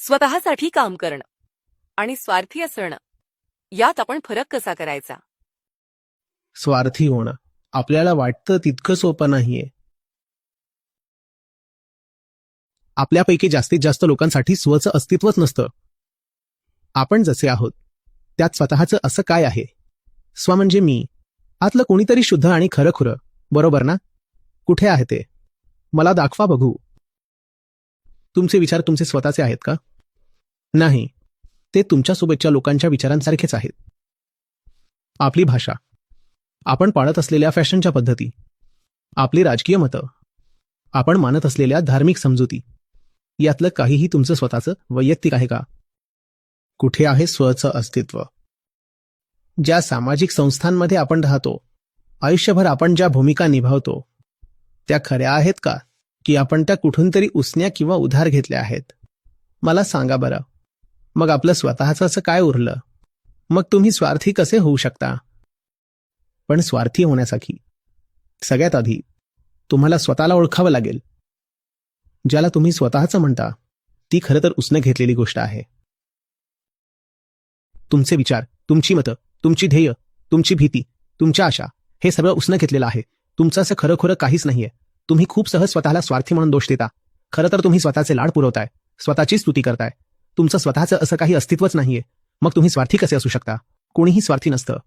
स्वतःसाठी काम करणं आणि स्वार्थी असणं यात आपण फरक कसा करायचा? स्वार्थी होणं आपल्याला वाटतं तितकं सोपं नाहीये. आपल्यापैकी जास्तीत जास्त लोकांसाठी स्वचं अस्तित्वच नसतं. आपण जसे आहोत त्यात स्वतःचं असं काय आहे? स्व म्हणजे मी, आतलं कोणीतरी शुद्ध आणि खरंखुरं, बरोबर ना? कुठे आहे ते? मला दाखवा बघू. तुमचे विचार तुमचे स्वतःचे आहेत का? नाही, ते तुमच्यासोबतच्या लोकांच्या विचारांसारखेच आहेत. आपली भाषा, आपण पाळत असलेल्या फॅशनच्या पद्धती, आपली राजकीय मतं, आपण मानत असलेल्या धार्मिक समजुती, यातलं काहीही तुमचं स्वतःचं वैयक्तिक आहे का? कुठे आहे स्वचं अस्तित्व? ज्या सामाजिक संस्थांमध्ये आपण राहतो, आयुष्यभर आपण ज्या भूमिका निभावतो त्या खऱ्या आहेत का, की आपण त्या कुठून तरी उसन्या किंवा उधार घेतल्या आहेत? मला सांगा बरं. मग आपलं स्वतःचं असं काय उरलं? मग तुम्ही स्वार्थी कसे होऊ शकता? पण स्वार्थी होण्यासाठी सगळ्यात आधी तुम्हाला स्वतःला ओळखावं लागेल. ज्याला तुम्ही स्वतःचं म्हणता ती खरं तर उसने घेतलेली गोष्ट आहे. तुमचे विचार, तुमची मतं, तुमची ध्येय, तुमची भीती, तुमच्या आशा, हे सगळं उसने घेतलेलं आहे. तुमचं असं खरं काहीच नाहीये. तुम्ही खूप सहज स्वतःला स्वार्थी म्हणून दोष देता. खरं तर तुम्ही स्वतःचे लाड पुरवताय, स्वतःची स्तुती करताय. तुमचं स्वतःचं असं काही अस्तित्वच नाहीये. मग तुम्ही स्वार्थी कसे असू शकता? कोणीही स्वार्थी नसतं.